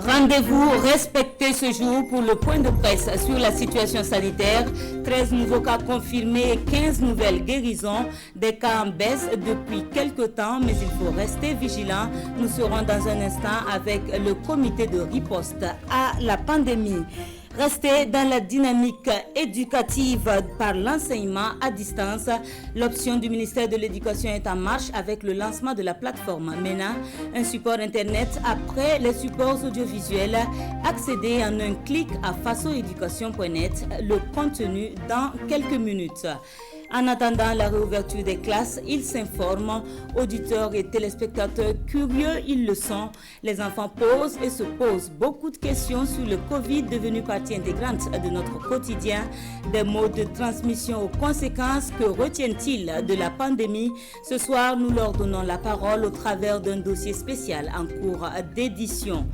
Rendez-vous respecté ce jour pour le point de presse sur la situation sanitaire. 13 nouveaux cas confirmés et 15 nouvelles guérisons. Des cas en baisse depuis quelques temps, mais il faut rester vigilant. Nous serons dans un instant avec le comité de riposte à la pandémie. Rester dans la dynamique éducative par l'enseignement à distance. L'option du ministère de l'Éducation est en marche avec le lancement de la plateforme MENA, un support internet après les supports audiovisuels. Accéder en un clic à fasoeducation.net, le contenu dans quelques minutes. En attendant la réouverture des classes, ils s'informent. Auditeurs et téléspectateurs curieux, ils le sont. Les enfants posent et se posent beaucoup de questions sur le Covid devenu partie intégrante de notre quotidien. Des modes de transmission aux conséquences, que retiennent-ils de la pandémie? Ce soir, nous leur donnons la parole au travers d'un dossier spécial en cours d'édition.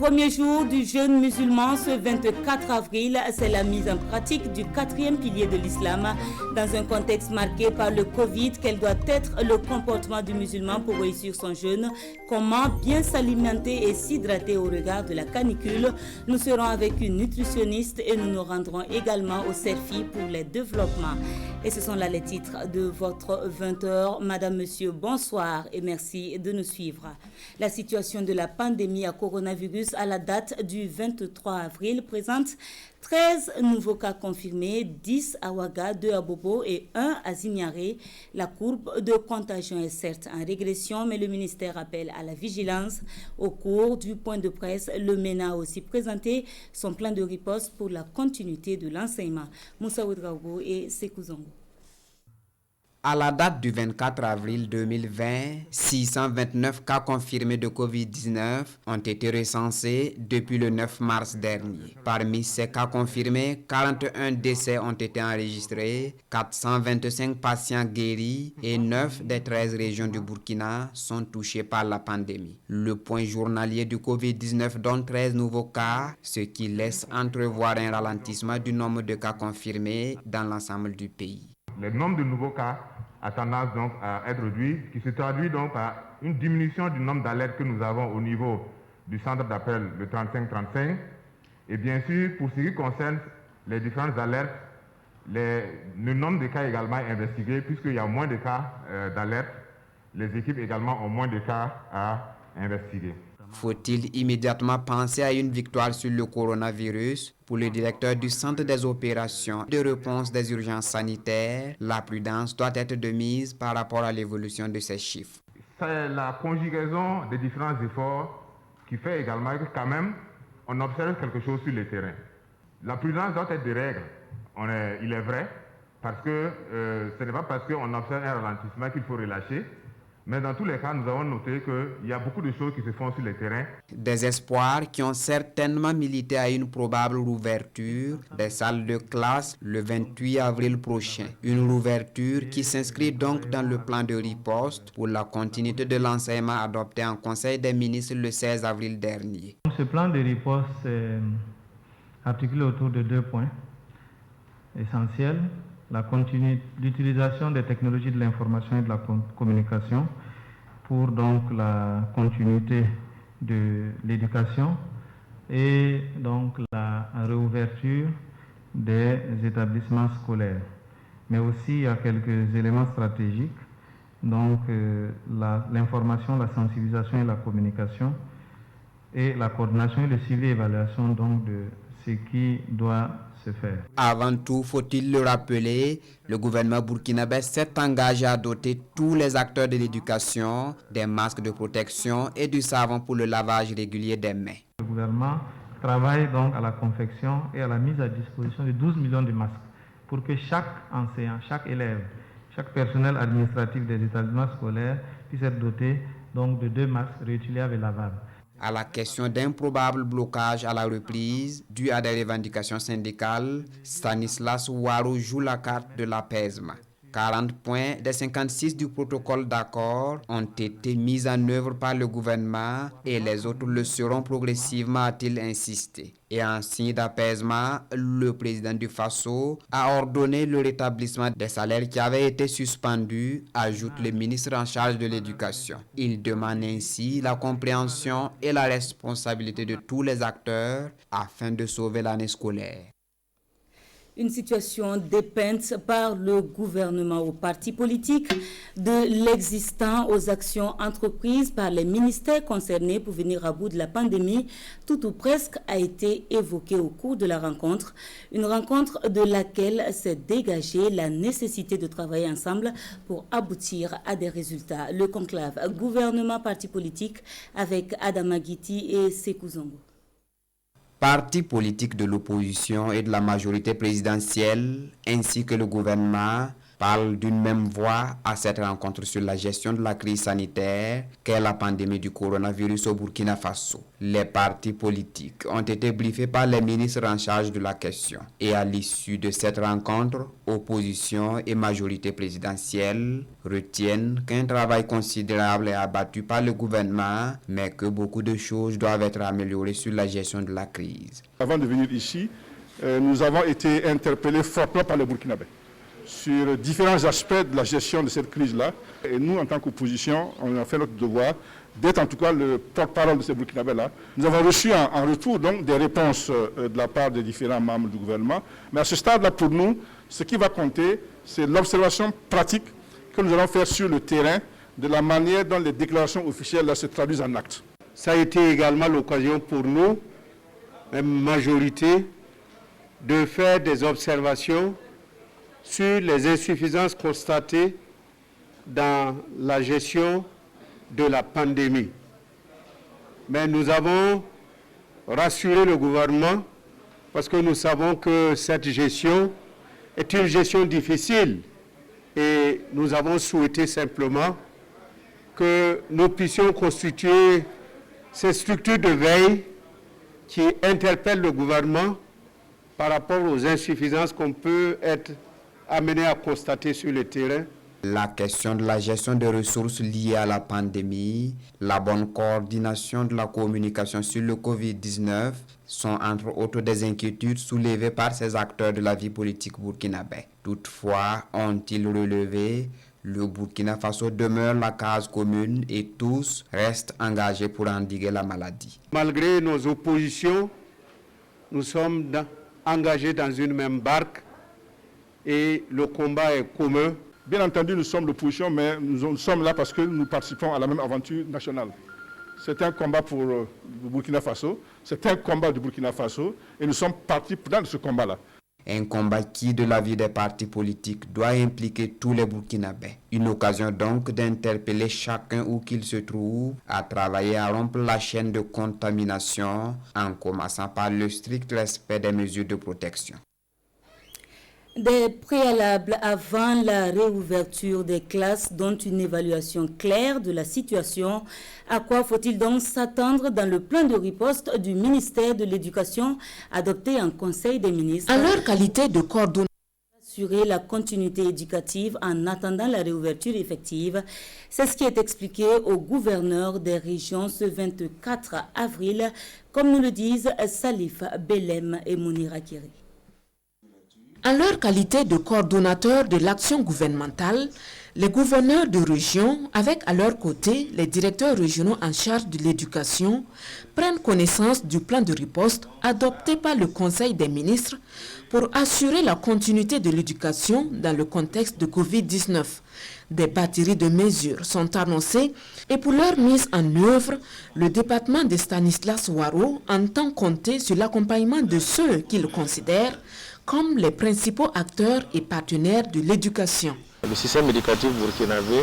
Premier jour du jeûne musulman, ce 24 avril, c'est la mise en pratique du 4e pilier de l'islam. Dans un contexte marqué par le Covid, quel doit être le comportement du musulman pour réussir son jeûne? Comment bien s'alimenter et s'hydrater au regard de la canicule? Nous serons avec une nutritionniste et nous nous rendrons également au selfie pour les développements. Et ce sont là les titres de votre 20h. Madame, Monsieur, bonsoir et merci de nous suivre. La situation de la pandémie à coronavirus à la date du 23 avril présente 13 nouveaux cas confirmés, 10 à Ouaga, 2 à Bobo et 1 à Zignaré. La courbe de contagion est certes en régression, mais le ministère appelle à la vigilance. Au cours du point de presse, le MENA a aussi présenté son plan de riposte pour la continuité de l'enseignement. Moussa Ouedraogo et Sekou Zongo. À la date du 24 avril 2020, 629 cas confirmés de Covid-19 ont été recensés depuis le 9 mars dernier. Parmi ces cas confirmés, 41 décès ont été enregistrés, 425 patients guéris et 9 des 13 régions du Burkina sont touchées par la pandémie. Le point journalier du Covid-19 donne 13 nouveaux cas, ce qui laisse entrevoir un ralentissement du nombre de cas confirmés dans l'ensemble du pays. Le nombre de nouveaux cas a tendance donc à être réduit, qui se traduit donc par une diminution du nombre d'alertes que nous avons au niveau du centre d'appel, le 3535. Et bien sûr, pour ce qui concerne les différentes alertes, le nombre de cas également est investigué, puisqu'il y a moins de cas d'alerte, les équipes également ont moins de cas à investiguer. Faut-il immédiatement penser à une victoire sur le coronavirus? Pour le directeur du Centre des opérations de réponse des urgences sanitaires, la prudence doit être de mise par rapport à l'évolution de ces chiffres. C'est la conjugaison des différents efforts qui fait également que quand même, on observe quelque chose sur le terrain. La prudence doit être des règles, il est vrai, parce que ce n'est pas parce qu'on observe un ralentissement qu'il faut relâcher. Mais dans tous les cas, nous avons noté qu'il y a beaucoup de choses qui se font sur le terrain. Des espoirs qui ont certainement milité à une probable rouverture des salles de classe le 28 avril prochain. Une rouverture qui s'inscrit donc dans le plan de riposte pour la continuité de l'enseignement adopté en Conseil des ministres le 16 avril dernier. Ce plan de riposte est articulé autour de 2 points essentiels. L'utilisation des technologies de l'information et de la communication pour donc la continuité de l'éducation et donc la réouverture des établissements scolaires. Mais aussi il y a quelques éléments stratégiques, donc l'information, la sensibilisation et la communication et la coordination et le suivi et évaluation donc de ce qui doit se faire. Avant tout, faut-il le rappeler, le gouvernement burkinabé s'est engagé à doter tous les acteurs de l'éducation des masques de protection et du savon pour le lavage régulier des mains. Le gouvernement travaille donc à la confection et à la mise à disposition de 12 millions de masques pour que chaque enseignant, chaque élève, chaque personnel administratif des établissements scolaires puisse être doté donc de 2 masques réutilisables et lavables. À la question d'un probable blocage à la reprise dû à des revendications syndicales, Stanislas Ouarou joue la carte de l'apaisement. 40 points des 56 du protocole d'accord ont été mis en œuvre par le gouvernement et les autres le seront progressivement, a-t-il insisté. Et en signe d'apaisement, le président du Faso a ordonné le rétablissement des salaires qui avaient été suspendus, ajoute le ministre en charge de l'éducation. Il demande ainsi la compréhension et la responsabilité de tous les acteurs afin de sauver l'année scolaire. Une situation dépeinte par le gouvernement aux partis politiques, de l'existant aux actions entreprises par les ministères concernés pour venir à bout de la pandémie, tout ou presque a été évoqué au cours de la rencontre. Une rencontre de laquelle s'est dégagée la nécessité de travailler ensemble pour aboutir à des résultats. Le conclave gouvernement-partis politiques avec Adama Guiti et Sekou Zongo. Partis politiques de l'opposition et de la majorité présidentielle, ainsi que le gouvernement, parlent d'une même voix à cette rencontre sur la gestion de la crise sanitaire qu'est la pandémie du coronavirus au Burkina Faso. Les partis politiques ont été briefés par les ministres en charge de la question. Et à l'issue de cette rencontre, opposition et majorité présidentielle retiennent qu'un travail considérable est abattu par le gouvernement, mais que beaucoup de choses doivent être améliorées sur la gestion de la crise. Avant de venir ici, nous avons été interpellés fortement par les Burkinabés sur différents aspects de la gestion de cette crise-là. Et nous, en tant qu'opposition, on a fait notre devoir d'être en tout cas le porte-parole de ces Burkinabés-là. Nous avons reçu en retour donc des réponses de la part des différents membres du gouvernement. Mais à ce stade-là, pour nous, ce qui va compter, c'est l'observation pratique que nous allons faire sur le terrain de la manière dont les déclarations officielles là, se traduisent en actes. Ça a été également l'occasion pour nous, même majorité, de faire des observations sur les insuffisances constatées dans la gestion de la pandémie. Mais nous avons rassuré le gouvernement parce que nous savons que cette gestion est une gestion difficile et nous avons souhaité simplement que nous puissions constituer ces structures de veille qui interpellent le gouvernement par rapport aux insuffisances qu'on peut être amené à constater sur le terrain. La question de la gestion des ressources liées à la pandémie, la bonne coordination de la communication sur le Covid-19 sont entre autres des inquiétudes soulevées par ces acteurs de la vie politique burkinabé. Toutefois, ont-ils relevé, le Burkina Faso demeure la case commune et tous restent engagés pour endiguer la maladie. Malgré nos oppositions, nous sommes engagés dans une même barque et le combat est commun. Bien entendu, nous sommes l'opposition, mais nous sommes là parce que nous participons à la même aventure nationale. C'est un combat pour le Burkina Faso, c'est un combat du Burkina Faso, et nous sommes partis dans ce combat-là. Un combat qui, de l'avis des partis politiques, doit impliquer tous les Burkinabés. Une occasion donc d'interpeller chacun où qu'il se trouve à travailler à rompre la chaîne de contamination en commençant par le strict respect des mesures de protection. Des préalables avant la réouverture des classes, dont une évaluation claire de la situation. À quoi faut-il donc s'attendre dans le plan de riposte du ministère de l'Éducation adopté en Conseil des ministres? En leur qualité de coordonnateur, assurer la continuité éducative en attendant la réouverture effective. C'est ce qui est expliqué aux gouverneurs des régions ce 24 avril, comme nous le disent Salif Belem et Mounira Kiri. En leur qualité de coordonnateurs de l'action gouvernementale, les gouverneurs de région, avec à leur côté les directeurs régionaux en charge de l'éducation, prennent connaissance du plan de riposte adopté par le Conseil des ministres pour assurer la continuité de l'éducation dans le contexte de Covid-19. Des batteries de mesures sont annoncées et pour leur mise en œuvre, le département de Stanislas Ouaro entend compter sur l'accompagnement de ceux qu'il considère comme les principaux acteurs et partenaires de l'éducation. Le système éducatif burkinabé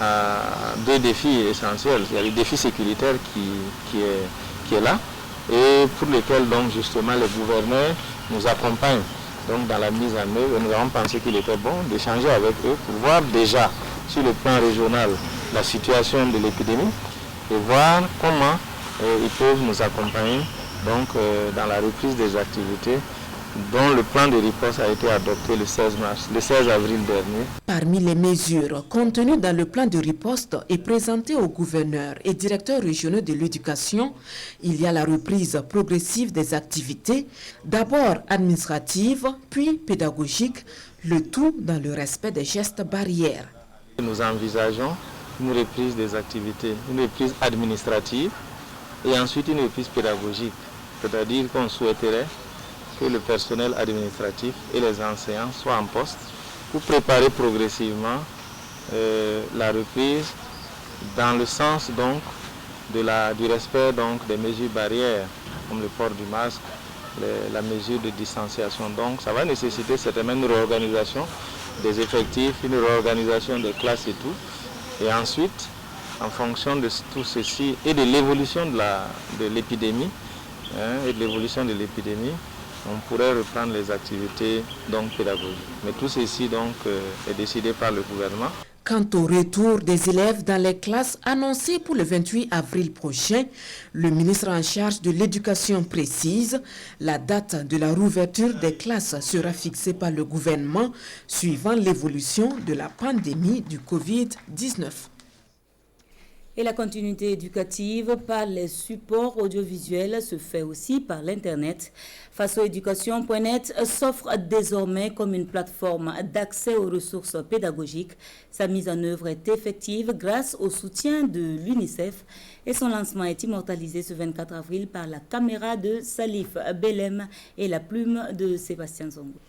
a deux défis essentiels. Il y a le défi sécuritaire qui est là et pour lequel donc justement les gouverneurs nous accompagnent donc dans la mise en œuvre. Nous avons pensé qu'il était bon d'échanger avec eux pour voir déjà sur le plan régional la situation de l'épidémie et voir comment ils peuvent nous accompagner donc, dans la reprise des activités dont le plan de riposte a été adopté le 16 avril dernier. Parmi les mesures contenues dans le plan de riposte et présentées aux gouverneurs et directeurs régionaux de l'éducation, il y a la reprise progressive des activités, d'abord administratives, puis pédagogiques, le tout dans le respect des gestes barrières. Nous envisageons une reprise des activités, une reprise administrative et ensuite une reprise pédagogique, c'est-à-dire qu'on souhaiterait que le personnel administratif et les enseignants soient en poste pour préparer progressivement la reprise dans le sens donc du respect donc des mesures barrières comme le port du masque, la mesure de distanciation. Donc ça va nécessiter certainement une réorganisation des effectifs, une réorganisation des classes et tout. Et ensuite, en fonction de tout ceci et de l'évolution de l'épidémie, on pourrait reprendre les activités donc pédagogiques. Mais tout ceci donc est décidé par le gouvernement. Quant au retour des élèves dans les classes annoncé pour le 28 avril prochain, le ministre en charge de l'éducation précise la date de la rouverture des classes sera fixée par le gouvernement suivant l'évolution de la pandémie du Covid-19. Et la continuité éducative par les supports audiovisuels se fait aussi par l'Internet. Fassoeducation.net s'offre désormais comme une plateforme d'accès aux ressources pédagogiques. Sa mise en œuvre est effective grâce au soutien de l'UNICEF et son lancement est immortalisé ce 24 avril par la caméra de Salif Belem et la plume de Sébastien Zongo.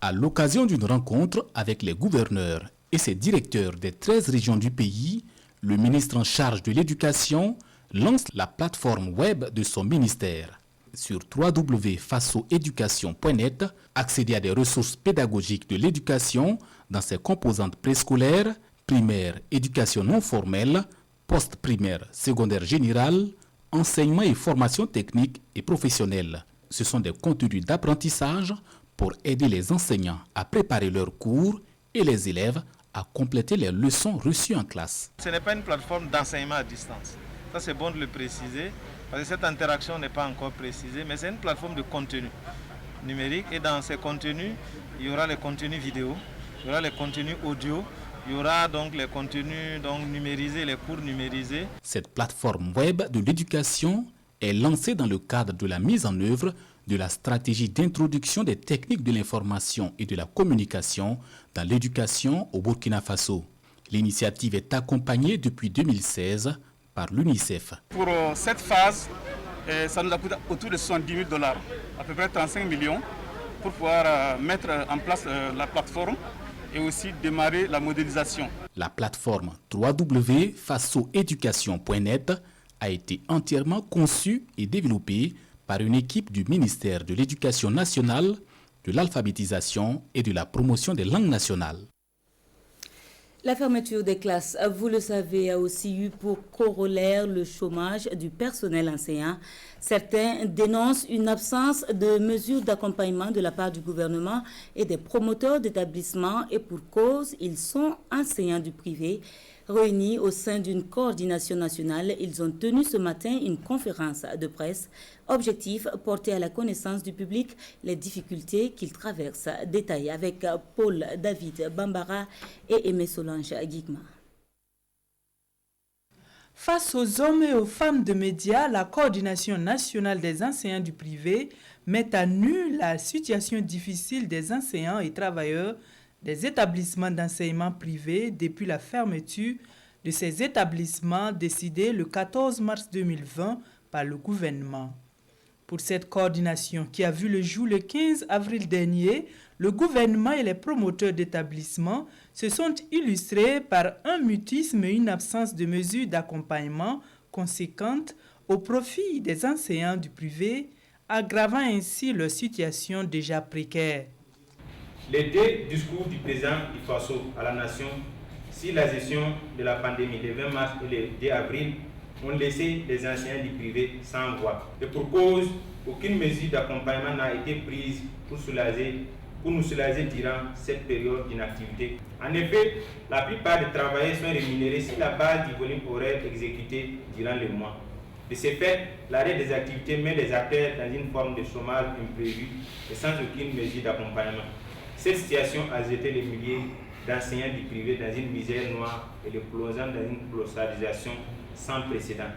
À l'occasion d'une rencontre avec les gouverneurs et ses directeurs des 13 régions du pays, le ministre en charge de l'éducation lance la plateforme web de son ministère. Sur www.fassoeducation.net, accéder à des ressources pédagogiques de l'éducation dans ses composantes préscolaires, primaire, éducation non formelle, post-primaire, secondaire générale, enseignement et formation technique et professionnelle. Ce sont des contenus d'apprentissage pour aider les enseignants à préparer leurs cours et les élèves à compléter les leçons reçues en classe. Ce n'est pas une plateforme d'enseignement à distance. Ça, c'est bon de le préciser, parce que cette interaction n'est pas encore précisée, mais c'est une plateforme de contenu numérique. Et dans ces contenus, il y aura les contenus vidéo, il y aura les contenus audio, il y aura donc les contenus numérisés, les cours numérisés. Cette plateforme web de l'éducation est lancée dans le cadre de la mise en œuvre de la stratégie d'introduction des techniques de l'information et de la communication dans l'éducation au Burkina Faso. L'initiative est accompagnée depuis 2016 par l'UNICEF. Pour cette phase, ça nous a coûté autour de $70 000, à peu près 35 millions, pour pouvoir mettre en place la plateforme et aussi démarrer la modélisation. La plateforme www.fassoeducation.net a été entièrement conçue et développée par une équipe du ministère de l'Éducation nationale, de l'alphabétisation et de la promotion des langues nationales. La fermeture des classes, vous le savez, a aussi eu pour corollaire le chômage du personnel enseignant. Certains dénoncent une absence de mesures d'accompagnement de la part du gouvernement et des promoteurs d'établissements et pour cause, ils sont enseignants du privé. Réunis au sein d'une coordination nationale, ils ont tenu ce matin une conférence de presse. Objectif, porter à la connaissance du public les difficultés qu'ils traversent. Détail avec Paul David Bambara et Aimé Solange Guigma. Face aux hommes et aux femmes de médias, la coordination nationale des enseignants du privé met à nu la situation difficile des enseignants et travailleurs des établissements d'enseignement privés depuis la fermeture de ces établissements décidée le 14 mars 2020 par le gouvernement. Pour cette coordination qui a vu le jour le 15 avril dernier, le gouvernement et les promoteurs d'établissements se sont illustrés par un mutisme et une absence de mesures d'accompagnement conséquentes au profit des enseignants du privé, aggravant ainsi leur situation déjà précaire. Les deux discours du président Ifaso à la nation sur la gestion de la pandémie, le 20 mars et le 2 avril, ont laissé les enseignants du privé sans voix. Et pour cause, aucune mesure d'accompagnement n'a été prise pour nous soulager durant cette période d'inactivité. En effet, la plupart des travailleurs sont rémunérés sur la base du volume horaire exécuté durant le mois. De ce fait, l'arrêt des activités met les acteurs dans une forme de chômage imprévu et sans aucune mesure d'accompagnement. Cette situation a jeté les milliers d'enseignants du privé dans une misère noire et les plongeant dans une clausalisation sans précédent.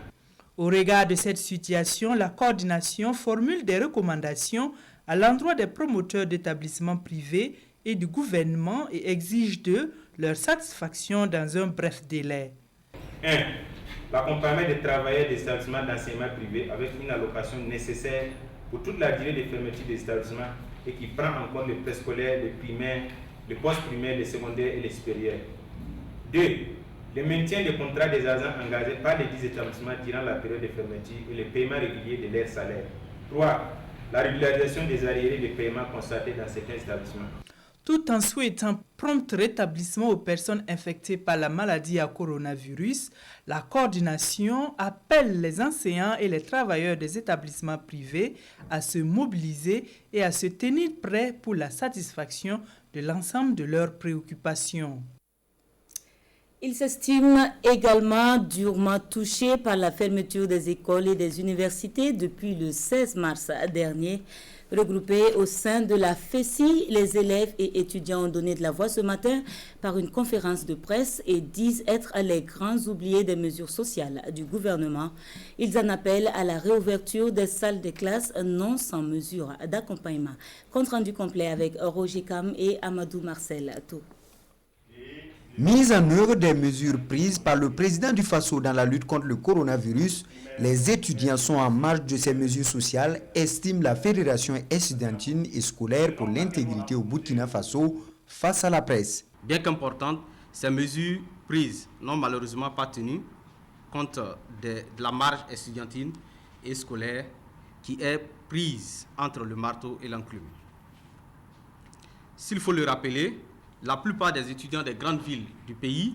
Au regard de cette situation, la coordination formule des recommandations à l'endroit des promoteurs d'établissements privés et du gouvernement et exige d'eux leur satisfaction dans un bref délai. 1. L'accompagnement des travailleurs des établissements d'enseignement privé avec une allocation nécessaire pour toute la durée de fermeture des établissements et qui prend en compte le préscolaire, le primaire, le post-primaire, le secondaire et le supérieur. 2. Le maintien des contrats des agents engagés par les 10 établissements durant la période de fermeture et le paiement régulier de leurs salaires. 3. La régularisation des arriérés de paiement constatés dans certains établissements. Tout en souhaitant prompt rétablissement aux personnes infectées par la maladie à coronavirus, la coordination appelle les enseignants et les travailleurs des établissements privés à se mobiliser et à se tenir prêts pour la satisfaction de l'ensemble de leurs préoccupations. Il s'estime également durement touché par la fermeture des écoles et des universités depuis le 16 mars dernier. Regroupés au sein de la FESI, les élèves et étudiants ont donné de la voix ce matin par une conférence de presse et disent être les grands oubliés des mesures sociales du gouvernement. Ils en appellent à la réouverture des salles de classe non sans mesure d'accompagnement. Compte rendu complet avec Roger Cam et Amadou Marcel Tou. Mise en œuvre des mesures prises par le président du Faso dans la lutte contre le coronavirus, les étudiants sont en marge de ces mesures sociales, estime la Fédération estudiantine et scolaire pour l'intégrité au Burkina Faso face à la presse. Bien qu'importantes, ces mesures prises n'ont malheureusement pas tenu compte de la marge estudiantine et scolaire qui est prise entre le marteau et l'enclume. S'il faut le rappeler, la plupart des étudiants des grandes villes du pays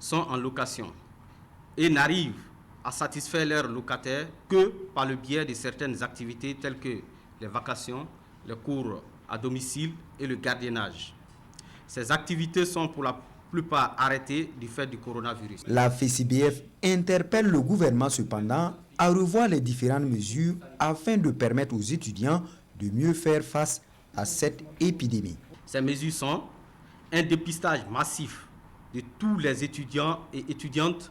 sont en location et n'arrivent à satisfaire leurs locataires que par le biais de certaines activités telles que les vacations, les cours à domicile et le gardiennage. Ces activités sont pour la plupart arrêtées du fait du coronavirus. La FESIBF interpelle le gouvernement cependant à revoir les différentes mesures afin de permettre aux étudiants de mieux faire face à cette épidémie. Ces mesures sont un dépistage massif de tous les étudiants et étudiantes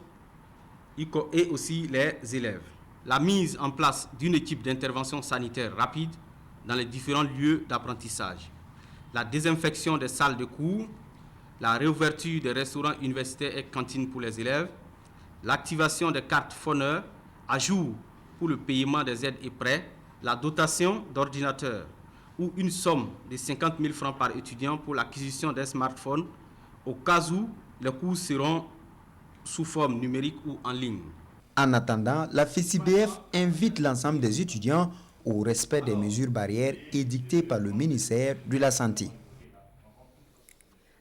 et aussi les élèves. La mise en place d'une équipe d'intervention sanitaire rapide dans les différents lieux d'apprentissage. La désinfection des salles de cours, la réouverture des restaurants universitaires et cantines pour les élèves, l'activation des cartes phoneurs à jour pour le paiement des aides et prêts, la dotation d'ordinateurs ou une somme de 50 000 francs par étudiant pour l'acquisition d'un smartphone au cas où les cours seront sous forme numérique ou en ligne. En attendant, la FESIBF invite l'ensemble des étudiants au respect des mesures barrières édictées par le ministère de la Santé.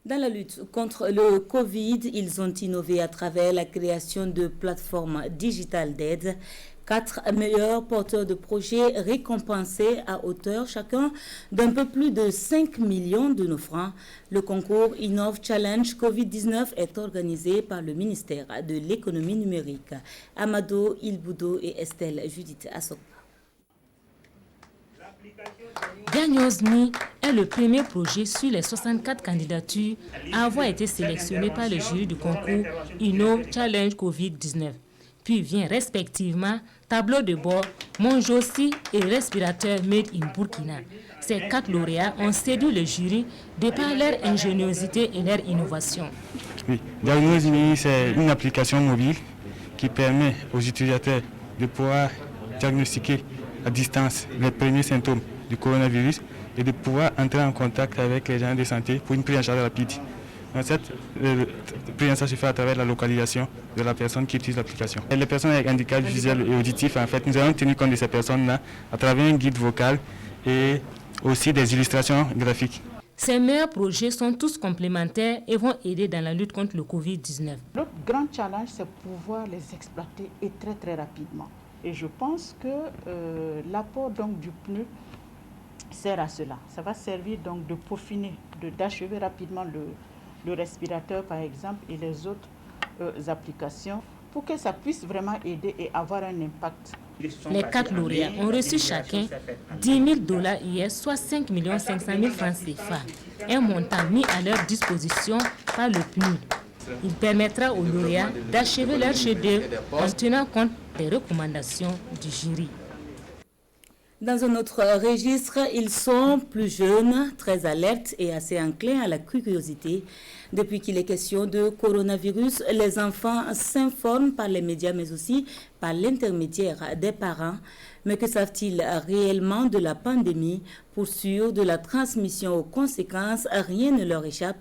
Dans la lutte contre le Covid, ils ont innové à travers la création de plateformes digitales d'aide. 4 meilleurs porteurs de projets récompensés à hauteur chacun d'un peu plus de 5 millions de nos francs. Le concours Innov Challenge Covid-19 est organisé par le ministère de l'économie numérique. Amado Ilboudo et Estelle Judith Assok. Diagnosmi est le premier projet sur les 64 candidatures à avoir été sélectionné par le jury du concours Innov Challenge Covid-19. Puis vient respectivement tableau de bord, Monjosi et respirateur Made in Burkina. Ces 4 lauréats ont séduit le jury de par leur ingéniosité et leur innovation. Oui, Diagnosmi, c'est une application mobile qui permet aux utilisateurs de pouvoir diagnostiquer à distance les premiers symptômes du coronavirus et de pouvoir entrer en contact avec les agents de santé pour une prise en charge rapide. Cette prise en charge se fait à travers la localisation de la personne qui utilise l'application. Les personnes avec handicap visuel et auditif, en fait, nous avons tenu compte de ces personnes-là à travers un guide vocal et aussi des illustrations graphiques. Ces meilleurs projets sont tous complémentaires et vont aider dans la lutte contre le Covid-19. Notre grand challenge, c'est pouvoir les exploiter et très très rapidement. Et je pense que l'apport donc du pneu sert à cela. Ça va servir donc de peaufiner, d'achever rapidement le respirateur par exemple et les autres applications pour que ça puisse vraiment aider et avoir un impact. Les 4 lauréats ont reçu chacun 10 000 $ hier, soit 5 500 000 francs CFA, un montant mis à leur disposition par le PNUD. Il permettra aux lauréats d'achever leur chef-d'œuvre en tenant compte des recommandations du jury. Dans un autre registre, ils sont plus jeunes, très alertes et assez enclins à la curiosité. Depuis qu'il est question de coronavirus, les enfants s'informent par les médias mais aussi par l'intermédiaire des parents. Mais que savent-ils réellement de la pandémie? Pour sûr de la transmission aux conséquences, rien ne leur échappe.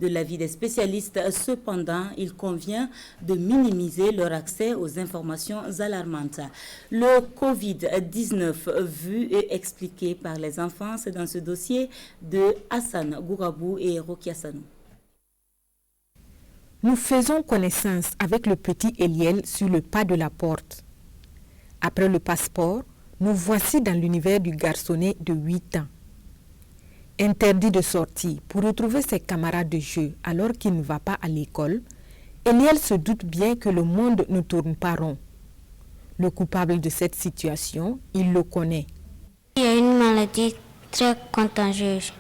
De l'avis des spécialistes, cependant, il convient de minimiser leur accès aux informations alarmantes. Le Covid-19 vu et expliqué par les enfants, c'est dans ce dossier de Hassan Gourabou et Rokia Sanou. Nous faisons connaissance avec le petit Eliel sur le pas de la porte. Après le passeport, nous voici dans l'univers du garçonnet de 8 ans. Interdit de sortir pour retrouver ses camarades de jeu alors qu'il ne va pas à l'école, Eliel se doute bien que le monde ne tourne pas rond. Le coupable de cette situation, il le connaît. Il y a une maladie très contagieuse.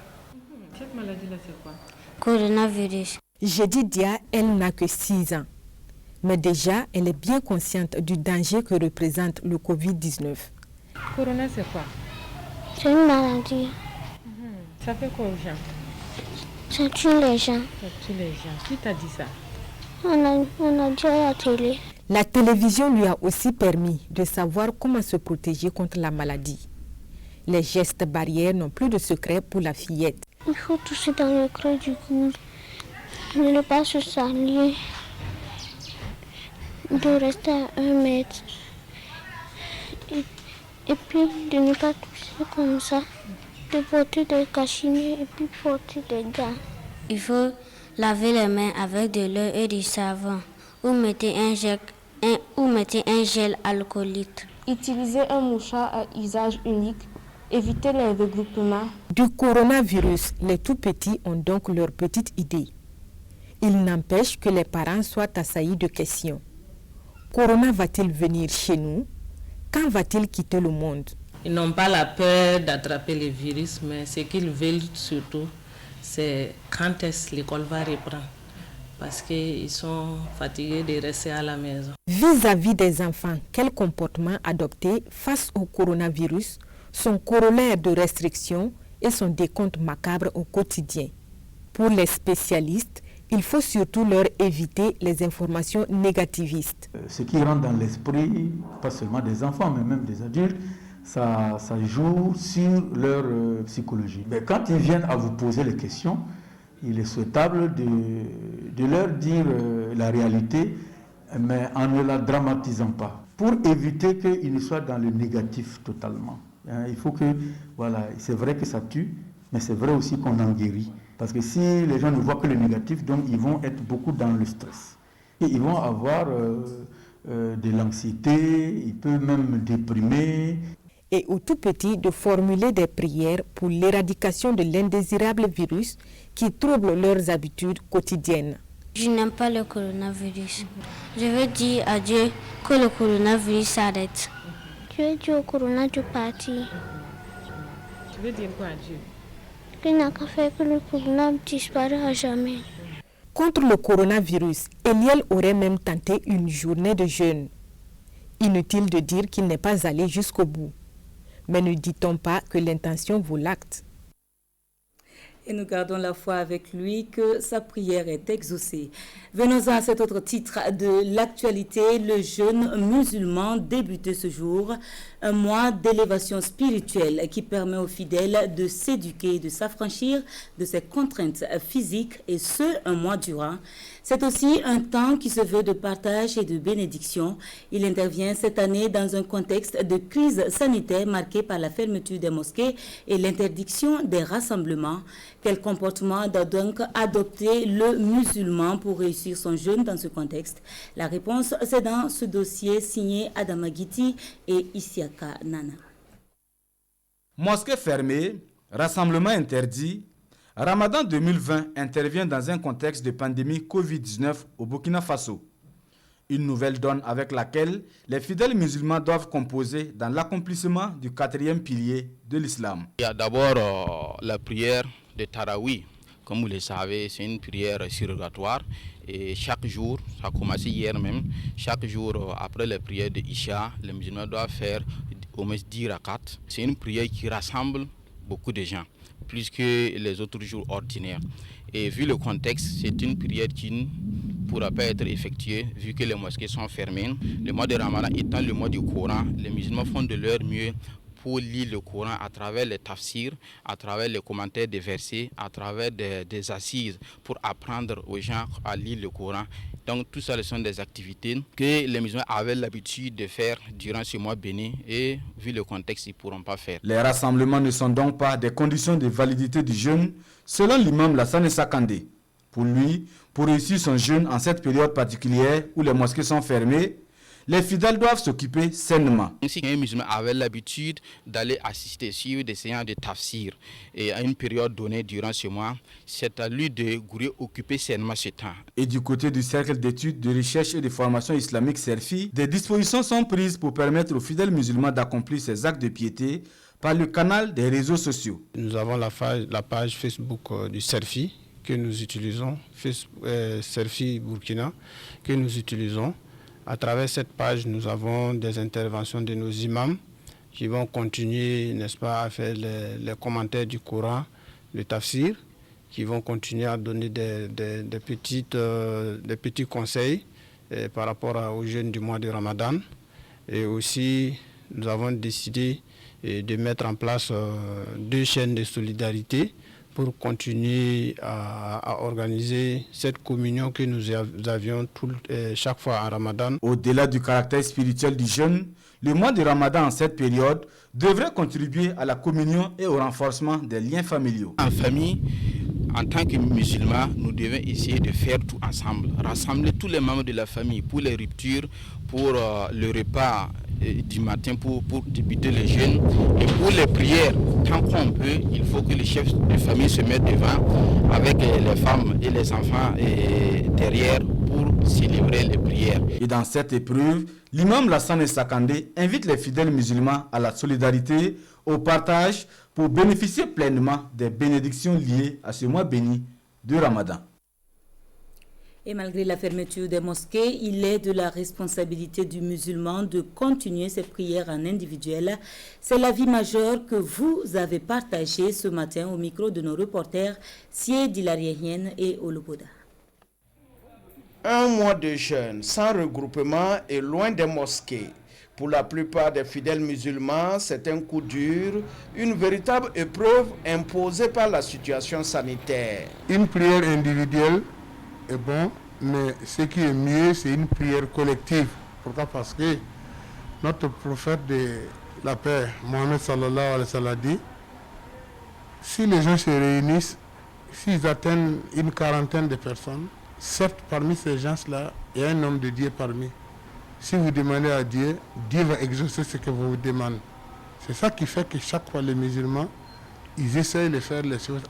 Cette maladie-là, c'est quoi? Coronavirus. Jedidia, elle n'a que 6 ans. Mais déjà, elle est bien consciente du danger que représente le Covid-19. Corona, c'est quoi? C'est une maladie. Ça fait quoi aux gens? Ça tue les gens. Ça tue les gens. Qui t'a dit ça? On a dit à la télé. La télévision lui a aussi permis de savoir comment se protéger contre la maladie. Les gestes barrières n'ont plus de secret pour la fillette. Il faut tousser dans le creux du coude, ne pas se salir, de rester à 1 mètre et puis de ne pas tousser comme ça, de porter des cachinets et puis porter des gants. Il faut laver les mains avec de l'eau et du savon ou mettez un gel alcoolique. Utilisez un mouchoir à usage unique. Évitez les regroupements. Du coronavirus, les tout-petits ont donc leur petite idée. Il n'empêche que les parents soient assaillis de questions. Corona va-t-il venir chez nous? Quand va-t-il quitter le monde? Ils n'ont pas la peur d'attraper le virus, mais ce qu'ils veulent surtout, c'est quand est-ce que l'école va reprendre. Parce qu'ils sont fatigués de rester à la maison. Vis-à-vis des enfants, quel comportement adopter face au coronavirus, son corollaire de restrictions et son décompte macabre au quotidien? Pour les spécialistes, il faut surtout leur éviter les informations négativistes. Ce qui rentre dans l'esprit, pas seulement des enfants, mais même des adultes, ça joue sur leur psychologie. Mais quand ils viennent à vous poser les questions, il est souhaitable de leur dire la réalité, mais en ne la dramatisant pas, pour éviter qu'ils ne soient dans le négatif totalement. Il faut que, voilà, c'est vrai que ça tue, mais c'est vrai aussi qu'on en guérit. Parce que si les gens ne voient que le négatif, donc ils vont être beaucoup dans le stress. Et ils vont avoir de l'anxiété, ils peuvent même déprimer. Et aux tout petits de formuler des prières pour l'éradication de l'indésirable virus qui trouble leurs habitudes quotidiennes. Je n'aime pas le coronavirus. Je veux dire à Dieu que le coronavirus s'arrête. Je veux dire au corona de partir. Tu veux dire quoi à Dieu? Qu'il n'a qu'à faire que le corona disparaisse à jamais. Contre le coronavirus, Eliel aurait même tenté une journée de jeûne. Inutile de dire qu'il n'est pas allé jusqu'au bout. Mais ne dit-on pas que l'intention vaut l'acte? Et nous gardons la foi avec lui que sa prière est exaucée. Venons-en à cet autre titre de l'actualité. Le jeûne musulman débuté ce jour, un mois d'élévation spirituelle qui permet aux fidèles de s'éduquer et de s'affranchir de ses contraintes physiques, et ce, un mois durant. C'est aussi un temps qui se veut de partage et de bénédiction. Il intervient cette année dans un contexte de crise sanitaire marqué par la fermeture des mosquées et l'interdiction des rassemblements. Quel comportement doit donc adopter le musulman pour réussir son jeûne dans ce contexte? La réponse, c'est dans ce dossier signé Adama Guiti et Isiaka Nana. Mosquée fermée, rassemblement interdit. Ramadan 2020 intervient dans un contexte de pandémie Covid-19 au Burkina Faso. Une nouvelle donne avec laquelle les fidèles musulmans doivent composer dans l'accomplissement du 4e pilier de l'islam. Il y a d'abord la prière de Tarawih. Comme vous le savez, c'est une prière surrogatoire. Et chaque jour, ça a commencé hier même, chaque jour après la prière de Isha, les musulmans doivent faire au moins 10 rakats. C'est une prière qui rassemble beaucoup de gens, plus que les autres jours ordinaires. Et vu le contexte, c'est une prière qui ne pourra pas être effectuée vu que les mosquées sont fermées. Le mois de Ramadan étant le mois du Coran, les musulmans font de leur mieux pour lire le Coran à travers les tafsirs, à travers les commentaires des versets, à travers des assises pour apprendre aux gens à lire le Coran. Donc tout ça, ce sont des activités que les musulmans avaient l'habitude de faire durant ce mois béni et vu le contexte, ils ne pourront pas faire. Les rassemblements ne sont donc pas des conditions de validité du jeûne, selon l'imam Lassane Sakandé. Pour lui, pour réussir son jeûne en cette période particulière où les mosquées sont fermées, les fidèles doivent s'occuper sainement. Si un musulman avait l'habitude d'aller assister sur des séances de tafsir et à une période donnée durant ce mois, c'est à lui de occuper sainement ce temps. Et du côté du Cercle d'études, de recherche et de formation islamique CERFI, des dispositions sont prises pour permettre aux fidèles musulmans d'accomplir ces actes de piété par le canal des réseaux sociaux. Nous avons la page Facebook du CERFI que nous utilisons, CERFI Burkina, que nous utilisons. À travers cette page, nous avons des interventions de nos imams qui vont continuer, n'est-ce pas, à faire les commentaires du Coran, le tafsir, qui vont continuer à donner des petits conseils par rapport au jeûne du mois de Ramadan. Et aussi, nous avons décidé de mettre en place 2 chaînes de solidarité pour continuer à organiser cette communion que nous avions chaque fois en Ramadan. Au-delà du caractère spirituel du jeûne, le mois de Ramadan en cette période devrait contribuer à la communion et au renforcement des liens familiaux. En famille, en tant que musulmans, nous devons essayer de faire tout ensemble, rassembler tous les membres de la famille pour les ruptures, pour le repas du matin pour débuter le jeûne et pour les prières. Tant qu'on peut, il faut que les chefs de famille se mettent devant avec les femmes et les enfants derrière pour célébrer les prières. Et dans cette épreuve, l'imam Lassane Sakandé invite les fidèles musulmans à la solidarité, au partage pour bénéficier pleinement des bénédictions liées à ce mois béni de Ramadan. Et malgré la fermeture des mosquées, il est de la responsabilité du musulman de continuer ses prières en individuel. C'est l'avis majeur que vous avez partagé ce matin au micro de nos reporters Sié Dilarienne et Oloboda. Un mois de jeûne sans regroupement et loin des mosquées. Pour la plupart des fidèles musulmans, c'est un coup dur, une véritable épreuve imposée par la situation sanitaire. Une prière individuelle est bon, mais ce qui est mieux, c'est une prière collective. Pourquoi? Parce que notre prophète de la paix, Mohammed sallallahu alayhi wa sallam, dit, si les gens se réunissent, s'ils atteignent une quarantaine de personnes, certes parmi ces gens-là, il y a un homme de Dieu parmi. Si vous demandez à Dieu, Dieu va exaucer ce que vous demandez. C'est ça qui fait que chaque fois les musulmans, ils essayent de faire les choses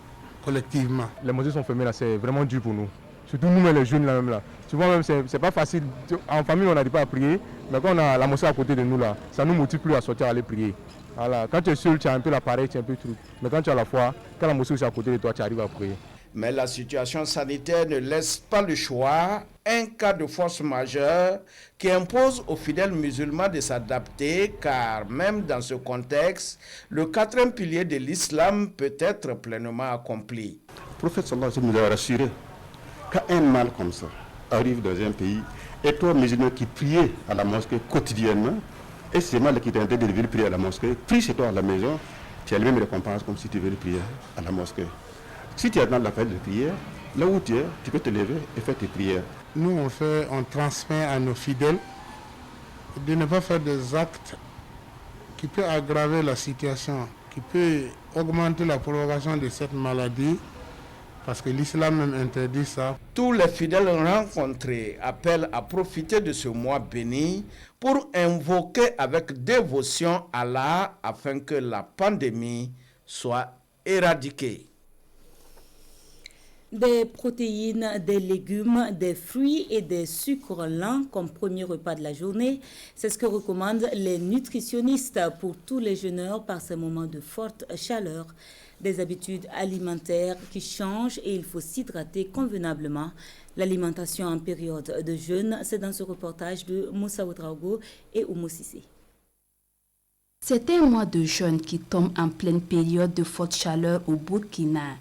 collectivement. Les mosquées sont fermées là, c'est vraiment dur pour nous. Surtout nous, les jeunes là même là. Tu vois même, c'est pas facile. En famille, on n'arrive pas à prier. Mais quand on a la mosquée à côté de nous là, ça nous motive plus à sortir à aller prier. Voilà. Quand tu es seul, tu as un peu l'appareil, tu as un peu tout. Mais quand tu as la foi, quand la mosquée est à côté de toi, tu arrives à prier. Mais la situation sanitaire ne laisse pas le choix, un cas de force majeure qui impose aux fidèles musulmans de s'adapter, car même dans ce contexte, le 4e pilier de l'islam peut être pleinement accompli. Le prophète sallallahu alayhi wa sallam nous a rassuré. Quand un mal comme ça arrive dans un pays, et toi, musulman qui priez à la mosquée quotidiennement, et c'est mal qui t'interdit de venir prier à la mosquée, prie chez toi à la maison, tu as les mêmes récompenses comme si tu venais prier à la mosquée. Si tu es dans la période de prière, là où tu es, tu peux te lever et faire tes prières. Nous, on transmet à nos fidèles de ne pas faire des actes qui peuvent aggraver la situation, qui peuvent augmenter la propagation de cette maladie, parce que l'islam même interdit ça. Tous les fidèles rencontrés appellent à profiter de ce mois béni pour invoquer avec dévotion Allah afin que la pandémie soit éradiquée. Des protéines, des légumes, des fruits et des sucres lents comme premier repas de la journée, c'est ce que recommandent les nutritionnistes pour tous les jeûneurs par ces moments de forte chaleur. Des habitudes alimentaires qui changent et il faut s'hydrater convenablement. L'alimentation en période de jeûne, c'est dans ce reportage de Moussa Ouedraogo et Oumou Sissé. C'est un mois de jeûne qui tombe en pleine période de forte chaleur au Burkina.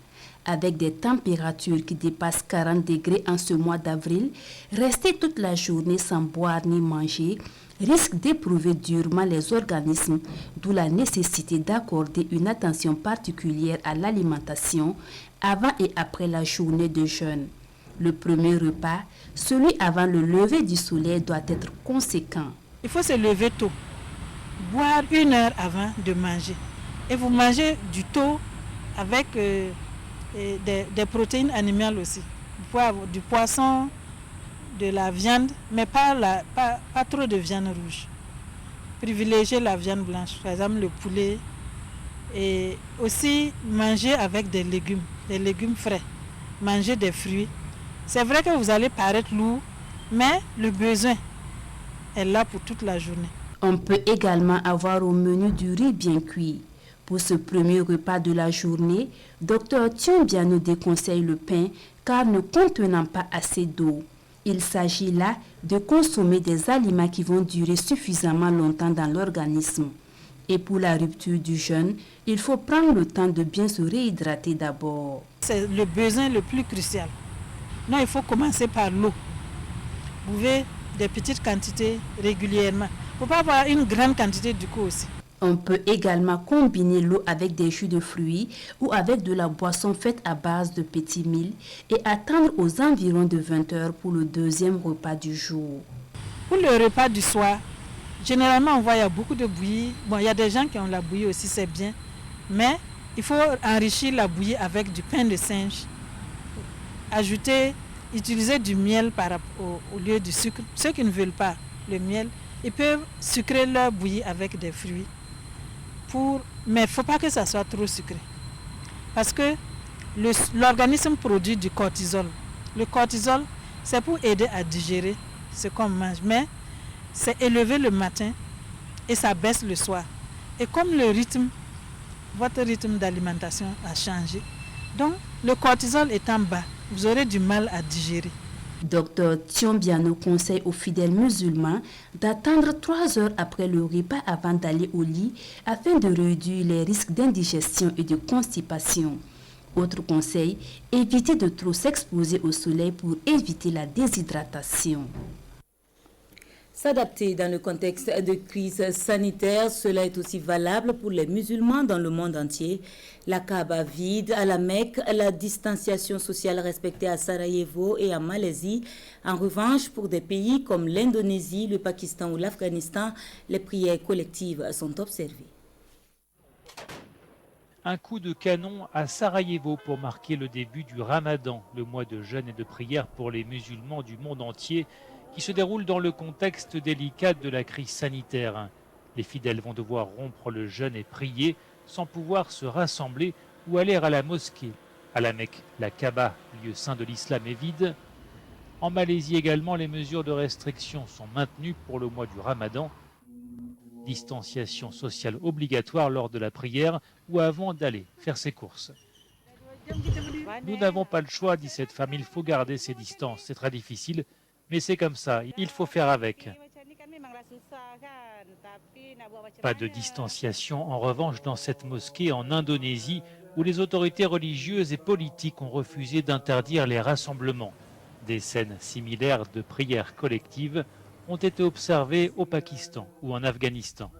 Avec des températures qui dépassent 40 degrés en ce mois d'avril, rester toute la journée sans boire ni manger risque d'éprouver durement les organismes, d'où la nécessité d'accorder une attention particulière à l'alimentation avant et après la journée de jeûne. Le premier repas, celui avant le lever du soleil, doit être conséquent. Il faut se lever tôt, boire 1 heure avant de manger. Et vous mangez du tôt avec des protéines animales aussi. Vous pouvez avoir du poisson, de la viande, mais pas trop de viande rouge. Privilégiez la viande blanche, par exemple le poulet. Et aussi manger avec des légumes frais. Manger des fruits. C'est vrai que vous allez paraître lourd, mais le besoin est là pour toute la journée. On peut également avoir au menu du riz bien cuit. Pour ce premier repas de la journée, Dr Thiombiano déconseille le pain car ne contenant pas assez d'eau. Il s'agit là de consommer des aliments qui vont durer suffisamment longtemps dans l'organisme. Et pour la rupture du jeûne, il faut prendre le temps de bien se réhydrater d'abord. C'est le besoin le plus crucial. Non, il faut commencer par l'eau. Buvez des petites quantités régulièrement. Il ne faut pas avoir une grande quantité du coup aussi. On peut également combiner l'eau avec des jus de fruits ou avec de la boisson faite à base de petits milles et attendre aux environs de 20 heures pour le deuxième repas du jour. Pour le repas du soir, généralement on voit qu'il y a beaucoup de bouillie. Bon, il y a des gens qui ont la bouillie aussi, c'est bien. Mais il faut enrichir la bouillie avec du pain de singe. Utiliser du miel au lieu du sucre. Ceux qui ne veulent pas le miel, ils peuvent sucrer leur bouillie avec des fruits. Mais il ne faut pas que ça soit trop sucré. Parce que l'organisme produit du cortisol. Le cortisol, c'est pour aider à digérer ce qu'on mange. Mais c'est élevé le matin et ça baisse le soir. Et comme votre rythme d'alimentation a changé, donc le cortisol étant bas, vous aurez du mal à digérer. Dr Thiombiano conseille aux fidèles musulmans d'attendre 3 heures après le repas avant d'aller au lit afin de réduire les risques d'indigestion et de constipation. Autre conseil, éviter de trop s'exposer au soleil pour éviter la déshydratation. S'adapter dans le contexte de crise sanitaire, cela est aussi valable pour les musulmans dans le monde entier. La Kaaba vide à la Mecque, la distanciation sociale respectée à Sarajevo et en Malaisie. En revanche, pour des pays comme l'Indonésie, le Pakistan ou l'Afghanistan, les prières collectives sont observées. Un coup de canon à Sarajevo pour marquer le début du Ramadan, le mois de jeûne et de prière pour les musulmans du monde entier, qui se déroule dans le contexte délicat de la crise sanitaire. Les fidèles vont devoir rompre le jeûne et prier sans pouvoir se rassembler ou aller à la mosquée. À la Mecque, la Kaaba, lieu saint de l'islam, est vide. En Malaisie également, les mesures de restriction sont maintenues pour le mois du Ramadan. Distanciation sociale obligatoire lors de la prière ou avant d'aller faire ses courses. Nous n'avons pas le choix, dit cette femme, il faut garder ses distances. C'est très difficile, mais c'est comme ça, il faut faire avec. Pas de distanciation en revanche dans cette mosquée en Indonésie où les autorités religieuses et politiques ont refusé d'interdire les rassemblements. Des scènes similaires de prières collectives ont été observées au Pakistan ou en Afghanistan.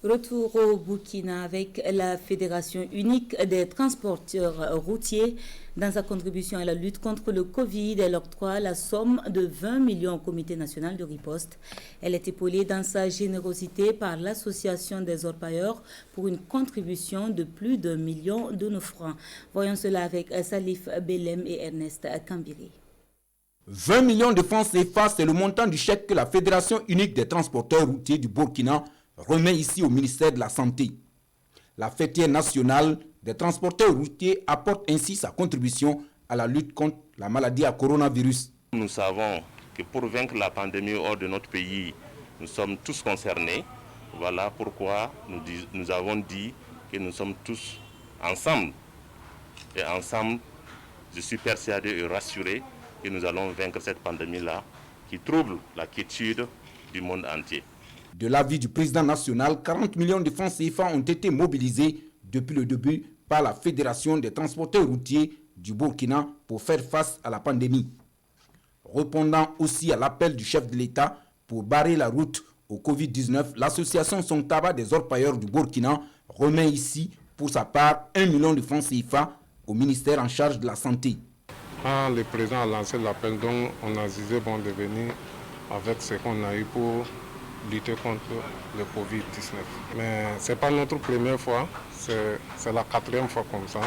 Retour au Burkina avec la Fédération unique des transporteurs routiers. Dans sa contribution à la lutte contre le Covid, elle octroie la somme de 20 millions au Comité national de riposte. Elle est épaulée dans sa générosité par l'Association des orpailleurs pour une contribution de plus d'1 million de nos francs. Voyons cela avec Salif Belem et Ernest Kambiri. 20 millions de francs CFA, c'est le montant du chèque que la Fédération unique des transporteurs routiers du Burkina remet ici au ministère de la Santé. La fêtière nationale des transporteurs routiers apporte ainsi sa contribution à la lutte contre la maladie à coronavirus. Nous savons que pour vaincre la pandémie hors de notre pays, nous sommes tous concernés. Voilà pourquoi nous avons dit que nous sommes tous ensemble. Et ensemble, je suis persuadé et rassuré que nous allons vaincre cette pandémie-là qui trouble la quiétude du monde entier. De l'avis du président national, 40 millions de francs CFA ont été mobilisés depuis le début par la Fédération des transporteurs routiers du Burkina pour faire face à la pandémie. Répondant aussi à l'appel du chef de l'État pour barrer la route au Covid-19, l'association Son Tabac des orpailleurs du Burkina remet ici pour sa part 1 million de francs CFA au ministère en charge de la santé. Quand le président a lancé l'appel, donc on a décidé de venir avec ce qu'on a eu pour lutter contre le Covid-19. Mais ce n'est pas notre première fois, c'est la 4e fois comme ça.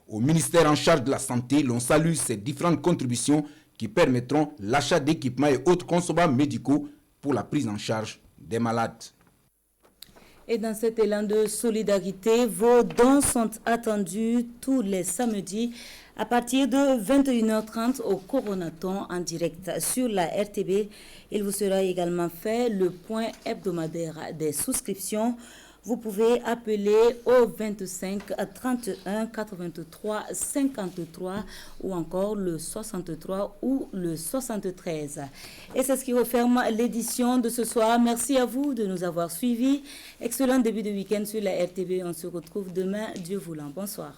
Au ministère en charge de la santé, l'on salue ces différentes contributions qui permettront l'achat d'équipements et autres consommables médicaux pour la prise en charge des malades. Et dans cet élan de solidarité, vos dons sont attendus tous les samedis à partir de 21h30 au Coronaton en direct sur la RTB. Il vous sera également fait le point hebdomadaire des souscriptions. Vous pouvez appeler au 25 31 83 53 ou encore le 63 ou le 73. Et c'est ce qui referme l'édition de ce soir. Merci à vous de nous avoir suivis. Excellent début de week-end sur la RTB. On se retrouve demain, Dieu voulant. Bonsoir.